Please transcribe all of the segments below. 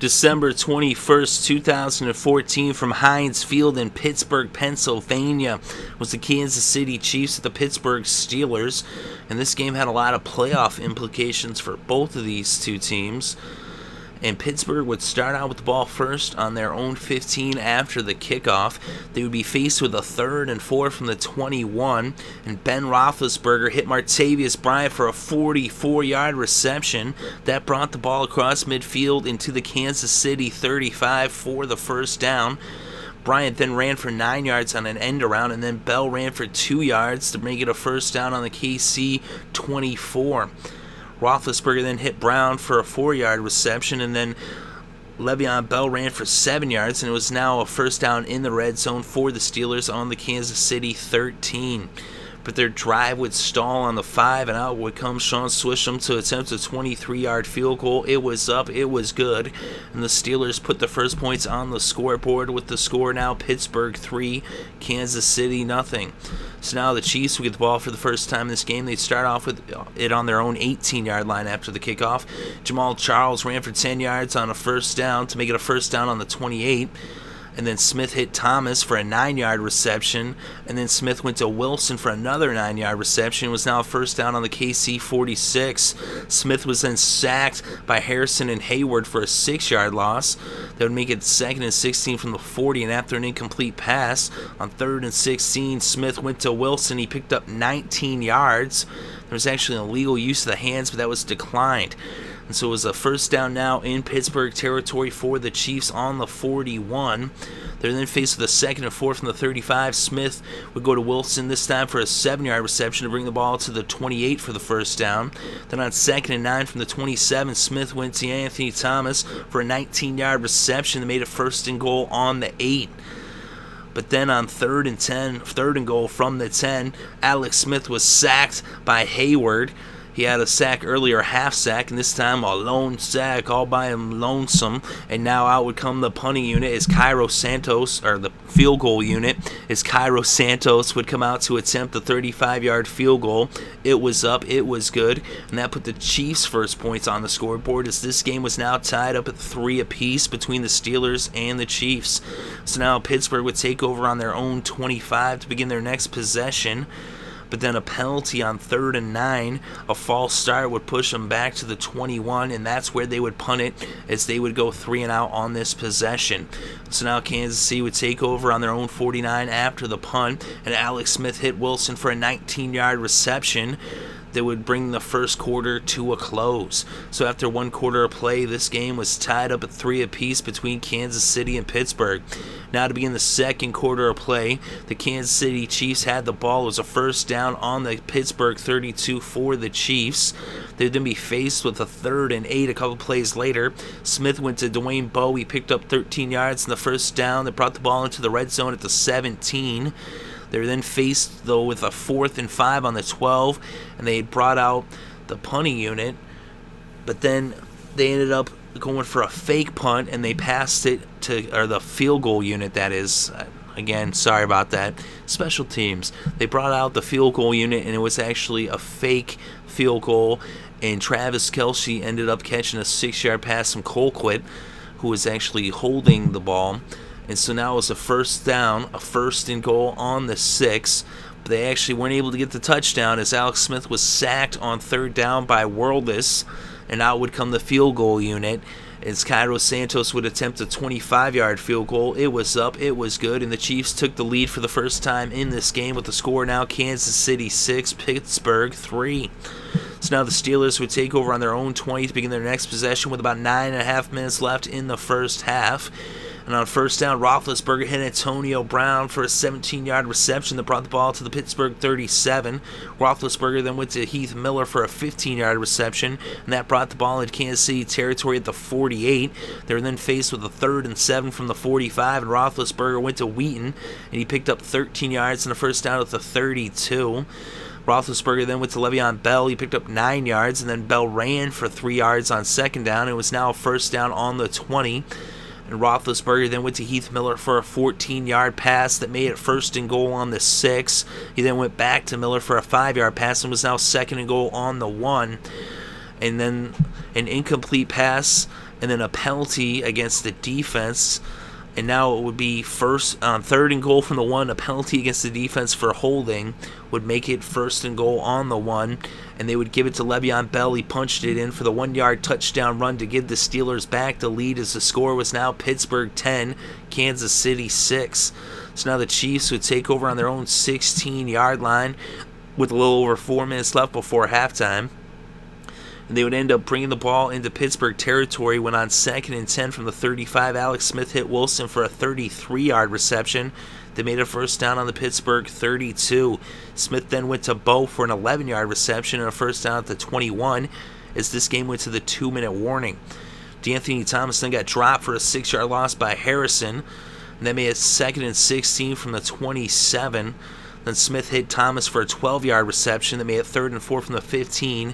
December 21st, 2014, from Heinz Field in Pittsburgh, Pennsylvania, was the Kansas City Chiefs at the Pittsburgh Steelers. And this game had a lot of playoff implications for both of these two teams. And Pittsburgh would start out with the ball first on their own 15 after the kickoff. They would be faced with a 3rd and 4 from the 21, and Ben Roethlisberger hit Martavis Bryant for a 44-yard reception. That brought the ball across midfield into the Kansas City 35 for the first down. Bryant then ran for 9 yards on an end around, and then Bell ran for 2 yards to make it a first down on the KC 24. Roethlisberger then hit Brown for a 4-yard reception, and then Le'Veon Bell ran for 7 yards, and it was now a first down in the red zone for the Steelers on the Kansas City 13. But their drive would stall on the 5, and out would come Shaun to attempt a 23-yard field goal. It was up, it was good, and the Steelers put the first points on the scoreboard with the score now Pittsburgh 3, Kansas City nothing. So now the Chiefs would get the ball for the first time in this game. They'd start off with it on their own 18-yard line after the kickoff. Jamal Charles ran for 10 yards on a first down to make it a first down on the 28. And then Smith hit Thomas for a 9-yard reception, and then Smith went to Wilson for another 9-yard reception. It was now a first down on the KC 46. Smith was then sacked by Harrison and Hayward for a 6-yard loss. That would make it 2nd and 16 from the 40, and after an incomplete pass on 3rd and 16, Smith went to Wilson. He picked up 19 yards. There was actually an illegal use of the hands, but that was declined. And so it was a first down now in Pittsburgh territory for the Chiefs on the 41. They're then faced with a 2nd and 4 from the 35. Smith would go to Wilson this time for a 7-yard reception to bring the ball to the 28 for the first down. Then on 2nd and 9 from the 27, Smith went to Anthony Thomas for a 19-yard reception that made it 1st and goal on the 8. But then on 3rd and goal from the 10, Alex Smith was sacked by Hayward. He had a sack earlier, half sack, and this time a lone sack all by him lonesome. And now out would come the punting unit as Cairo Santos, or the field goal unit, as Cairo Santos would come out to attempt the 35-yard field goal. It was up, it was good, and that put the Chiefs' first points on the scoreboard as this game was now tied up at 3 apiece between the Steelers and the Chiefs. So now Pittsburgh would take over on their own 25 to begin their next possession. But then a penalty on 3rd and 9, a false start would push them back to the 21, and that's where they would punt it as they would go 3 and out on this possession. So now Kansas City would take over on their own 49 after the punt, and Alex Smith hit Wilson for a 19-yard reception that would bring the first quarter to a close. So after 1 quarter of play, this game was tied up at 3 apiece between Kansas City and Pittsburgh. Now to begin the 2nd quarter of play, the Kansas City Chiefs had the ball. It was a first down on the Pittsburgh 32 for the Chiefs. They would then be faced with a 3rd and 8 a couple plays later. Smith went to Dwayne Bowe. He picked up 13 yards in the first down that brought the ball into the red zone at the 17. They were then faced, though, with a 4th and 5 on the 12, and they had brought out the punting unit, but then they ended up going for a fake punt, and they passed it to, or the field goal unit, that is. Again, sorry about that. Special teams. They brought out the field goal unit, and it was actually a fake field goal, and Travis Kelce ended up catching a 6-yard pass from Colquitt, who was actually holding the ball. And so now it was a first down, a 1st and goal on the 6. But they actually weren't able to get the touchdown as Alex Smith was sacked on 3rd down by Worldless. And out would come the field goal unit as Cairo Santos would attempt a 25-yard field goal. It was up, it was good, and the Chiefs took the lead for the first time in this game with the score now Kansas City 6, Pittsburgh 3. So now the Steelers would take over on their own 20 to begin their next possession with about 9.5 minutes left in the first half. And on 1st down, Roethlisberger hit Antonio Brown for a 17-yard reception that brought the ball to the Pittsburgh 37. Roethlisberger then went to Heath Miller for a 15-yard reception, and that brought the ball into Kansas City territory at the 48. They were then faced with a 3rd and 7 from the 45, and Roethlisberger went to Wheaton, and he picked up 13 yards in the first down at the 32. Roethlisberger then went to Le'Veon Bell. He picked up 9 yards, and then Bell ran for 3 yards on 2nd down. It was now a first down on the 20. And Roethlisberger then went to Heath Miller for a 14-yard pass that made it 1st and goal on the 6. He then went back to Miller for a 5-yard pass and was now 2nd and goal on the 1. And then an incomplete pass and then a penalty against the defense. And now it would be first on 3rd and goal from the 1. A penalty against the defense for holding would make it 1st and goal on the 1. And they would give it to Le'Veon Bell. He punched it in for the 1-yard touchdown run to give the Steelers back the lead, as the score was now Pittsburgh 10, Kansas City 6. So now the Chiefs would take over on their own 16-yard line with a little over 4 minutes left before halftime. And they would end up bringing the ball into Pittsburgh territory when on 2nd and 10 from the 35, Alex Smith hit Wilson for a 33-yard reception. They made a first down on the Pittsburgh 32. Smith then went to Bo for an 11-yard reception and a first down at the 21, as this game went to the 2-minute warning. D'Anthony Thomas then got dropped for a 6-yard loss by Harrison. And they made it 2nd and 16 from the 27. Then Smith hit Thomas for a 12-yard reception. They made it 3rd and 4 from the 15.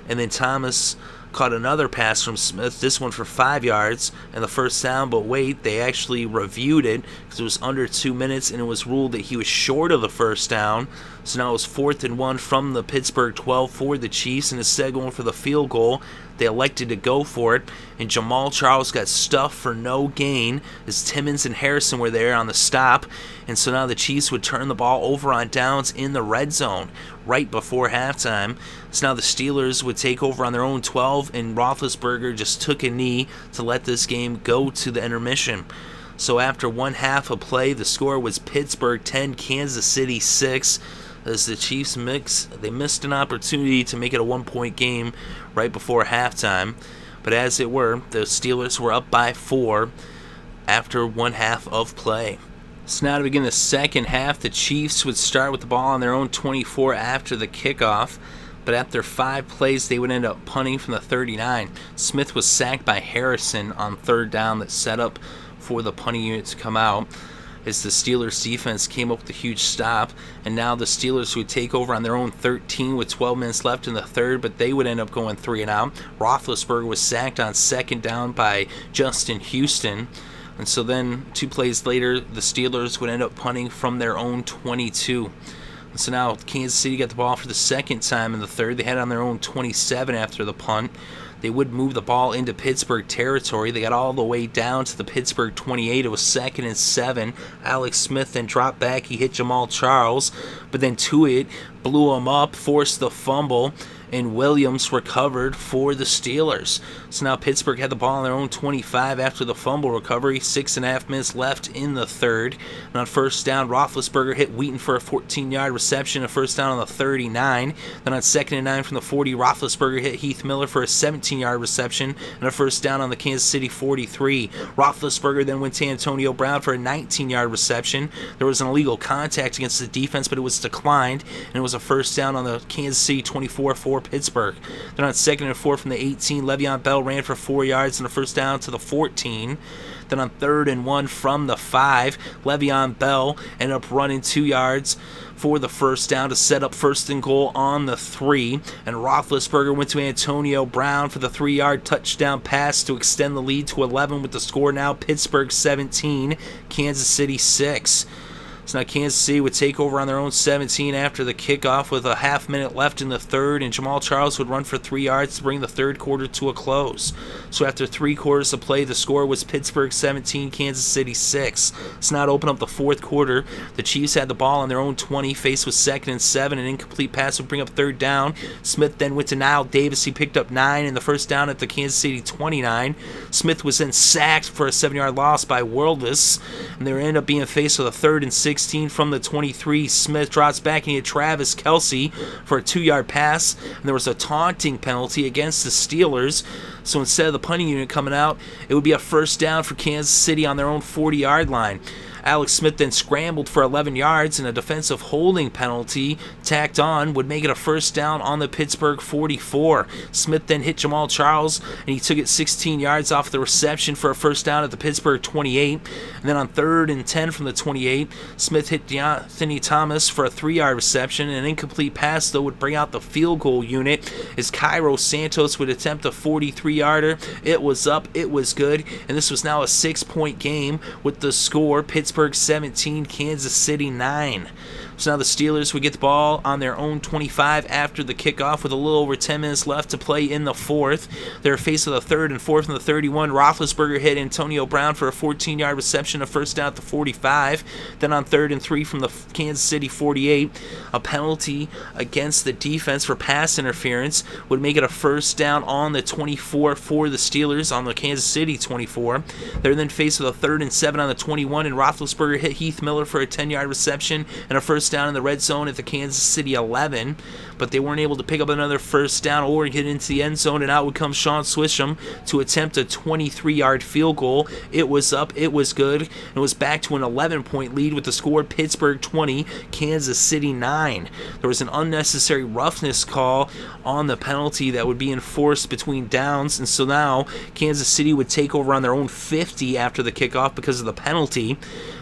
And then Thomas caught another pass from Smith, this one for 5 yards, and the first down. But wait, they actually reviewed it because it was under 2 minutes, and it was ruled that he was short of the first down. So now it was 4th and 1 from the Pittsburgh 12 for the Chiefs, and instead of going for the field goal, they elected to go for it, and Jamal Charles got stuffed for no gain as Timmons and Harrison were there on the stop. And so now the Chiefs would turn the ball over on downs in the red zone right before halftime. So now the Steelers would take over on their own 12, and Roethlisberger just took a knee to let this game go to the intermission. So after 1 half of play, the score was Pittsburgh 10, Kansas City 6. As the Chiefs missed an opportunity to make it a 1-point game right before halftime. But as it were, the Steelers were up by 4 after 1 half of play. So now to begin the second half, the Chiefs would start with the ball on their own 24 after the kickoff. But after 5 plays, they would end up punting from the 39. Smith was sacked by Harrison on 3rd down that set up for the punting unit to come out, as the Steelers defense came up with a huge stop. And now the Steelers would take over on their own 13 with 12 minutes left in the 3rd, but they would end up going 3 and out. Roethlisberger was sacked on 2nd down by Justin Houston. And so then 2 plays later, the Steelers would end up punting from their own 22. And so now Kansas City got the ball for the 2nd time in the 3rd. They had it on their own 27 after the punt. They would move the ball into Pittsburgh territory. They got all the way down to the Pittsburgh 28. It was 2nd and 7. Alex Smith then dropped back. He hit Jamal Charles, but then Tuitt blew him up, forced the fumble, and Williams recovered for the Steelers. So now Pittsburgh had the ball on their own 25 after the fumble recovery. 6.5 minutes left in the 3rd. And on first down, Roethlisberger hit Wheaton for a 14-yard reception, a first down on the 39. Then on 2nd and 9 from the 40, Roethlisberger hit Heath Miller for a 17-yard reception and a first down on the Kansas City 43. Roethlisberger then went to Antonio Brown for a 19-yard reception. There was an illegal contact against the defense, but it was declined, and it was a first down on the Kansas City 24 for Pittsburgh. Then on 2nd and 4 from the 18, Le'Veon Bell ran for 4 yards and a first down to the 14. Then on 3rd and 1 from the 5, Le'Veon Bell ended up running 2 yards for the first down to set up 1st and goal on the 3. And Roethlisberger went to Antonio Brown for the 3-yard touchdown pass to extend the lead to 11, with the score now Pittsburgh 17, Kansas City 6. So now Kansas City would take over on their own 17 after the kickoff with a half-minute left in the 3rd, and Jamal Charles would run for 3 yards to bring the 3rd quarter to a close. So after 3 quarters of play, the score was Pittsburgh 17, Kansas City 6. So now to open up the 4th quarter, the Chiefs had the ball on their own 20, faced with 2nd and 7. An incomplete pass would bring up 3rd down. Smith then went to Nile Davis. He picked up 9 and the first down at the Kansas City 29. Smith was then sacked for a 7-yard loss by Worldless, and they would end up being faced with a 3rd and 16 from the 23. Smith drops back and he had Travis Kelce for a 2-yard pass, and there was a taunting penalty against the Steelers. So instead of the punting unit coming out, it would be a first down for Kansas City on their own 40-yard line. Alex Smith then scrambled for 11 yards, and a defensive holding penalty tacked on would make it a first down on the Pittsburgh 44. Smith then hit Jamal Charles, and he took it 16 yards off the reception for a first down at the Pittsburgh 28. And then on 3rd and 10 from the 28, Smith hit D'Anthony Thomas for a 3-yard reception. An incomplete pass, though, would bring out the field goal unit as Cairo Santos would attempt a 43-yarder. It was up, it was good, and this was now a 6-point game with the score Pittsburgh Pittsburgh 17, Kansas City 9. So now the Steelers would get the ball on their own 25 after the kickoff with a little over 10 minutes left to play in the fourth. They're faced with a 3rd and 4 from the 31. Roethlisberger hit Antonio Brown for a 14-yard reception, a first down at the 45. Then on 3rd and 3 from the Kansas City 48, a penalty against the defense for pass interference would make it a first down on the 24 for the Steelers on the Kansas City 24. They're then faced with a 3rd and 7 on the 21, and Roethlisberger hit Heath Miller for a 10-yard reception and a first down in the red zone at the Kansas City 11, but they weren't able to pick up another first down or get into the end zone, and out would come Shaun to attempt a 23-yard field goal. It was up, it was good, and it was back to an 11-point lead with the score Pittsburgh 20, Kansas City 9. There was an unnecessary roughness call on the penalty that would be enforced between downs, and so now Kansas City would take over on their own 50 after the kickoff because of the penalty.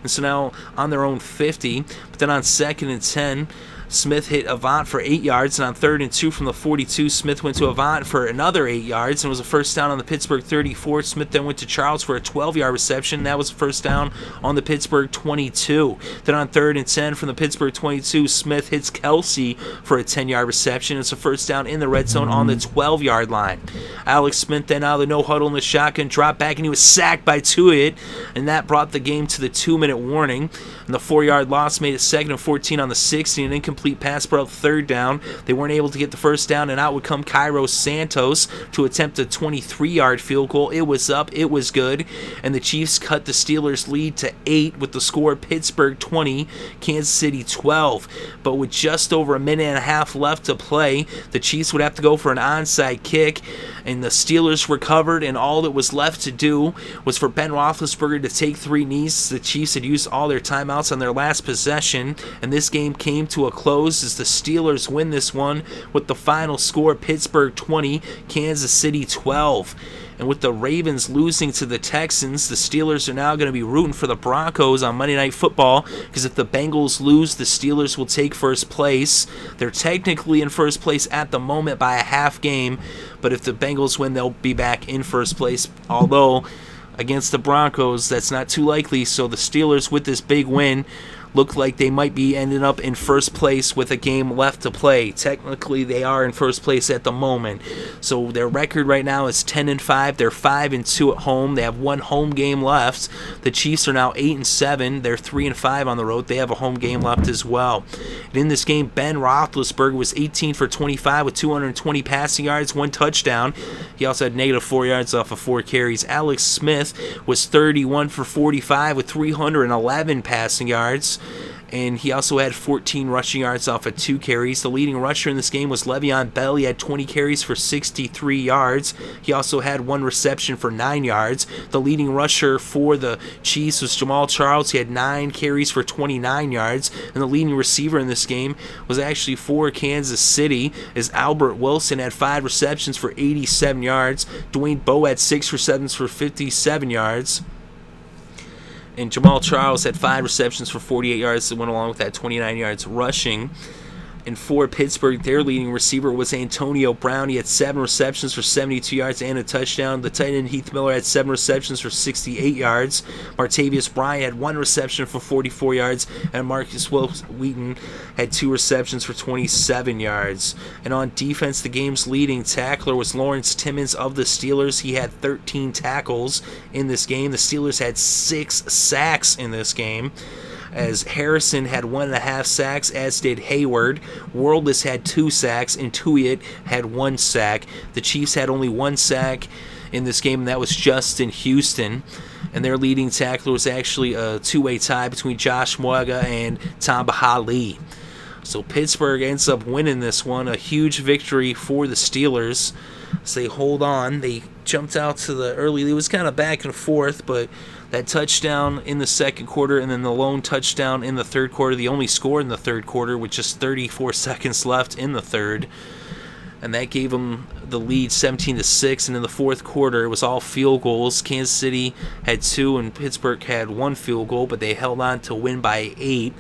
And so now on their own 50, but then on 2nd and 10, Smith hit Avant for 8 yards, and on 3rd and 2 from the 42, Smith went to Avant for another 8 yards, and it was a first down on the Pittsburgh 34. Smith then went to Charles for a 12-yard reception. That was a first down on the Pittsburgh 22. Then on 3rd and 10 from the Pittsburgh 22, Smith hits Kelsey for a 10-yard reception. It's a first down in the red zone on the 12-yard line. Alex Smith then out of the no-huddle in the shotgun, dropped back, and he was sacked by Tuitt, and that brought the game to the 2-minute warning. And the 4-yard loss made it 2nd and 14 on the 60, and incomplete pass brought up 3rd down. They weren't able to get the first down, and out would come Cairo Santos to attempt a 23-yard field goal. It was up, it was good, and the Chiefs cut the Steelers' lead to 8 with the score Pittsburgh 20, Kansas City 12. But with just over a minute and a half left to play, the Chiefs would have to go for an onside kick, and the Steelers recovered, and all that was left to do was for Ben Roethlisberger to take 3 knees. The Chiefs had used all their timeouts on their last possession, and this game came to a close as the Steelers win this one with the final score Pittsburgh 20, Kansas City 12. And with the Ravens losing to the Texans, the Steelers are now going to be rooting for the Broncos on Monday Night Football, because if the Bengals lose, the Steelers will take first place. They're technically in first place at the moment by a half game, but if the Bengals win, they'll be back in first place, although against the Broncos, that's not too likely. So the Steelers, with this big win, look like they might be ending up in first place with a game left to play. Technically, they are in first place at the moment. So their record right now is 10-5. They're 5-2 at home. They have 1 home game left. The Chiefs are now 8-7. They're 3-5 on the road. They have a home game left as well. And in this game, Ben Roethlisberger was 18 for 25 with 220 passing yards, 1 touchdown. He also had negative 4 yards off of 4 carries. Alex Smith was 31 for 45 with 311 passing yards. And he also had 14 rushing yards off of 2 carries. The leading rusher in this game was Le'Veon Bell. He had 20 carries for 63 yards. He also had 1 reception for 9 yards. The leading rusher for the Chiefs was Jamal Charles. He had 9 carries for 29 yards. And the leading receiver in this game was actually for Kansas City, as Albert Wilson had 5 receptions for 87 yards. Dwayne Bowe had 6 receptions for 57 yards. And Jamal Charles had 5 receptions for 48 yards that went along with that 29 yards rushing. And for Pittsburgh, their leading receiver was Antonio Brown. He had 7 receptions for 72 yards and a touchdown. The tight end Heath Miller had 7 receptions for 68 yards. Martavis Bryant had 1 reception for 44 yards. And Markus Wheaton had 2 receptions for 27 yards. And on defense, the game's leading tackler was Lawrence Timmons of the Steelers. He had 13 tackles in this game. The Steelers had 6 sacks in this game, as Harrison had 1.5 sacks, as did Hayward. Worldless had 2 sacks, and Tuitt had 1 sack. The Chiefs had only 1 sack in this game, and that was Justin Houston. And their leading tackler was actually a 2-way tie between Josh Mwaga and Tamba Hali. So Pittsburgh ends up winning this one, a huge victory for the Steelers. So they hold on. They jumped out to the early. It was kind of back and forth, but that touchdown in the second quarter and then the lone touchdown in the third quarter, the only score in the third quarter with just 34 seconds left in the third. And that gave them the lead 17-6. And in the fourth quarter, it was all field goals. Kansas City had 2 and Pittsburgh had 1 field goal, but they held on to win by 8.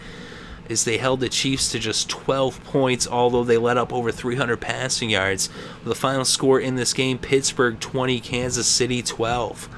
Is they held the Chiefs to just 12 points, although they let up over 300 passing yards. The final score in this game, Pittsburgh 20, Kansas City 12.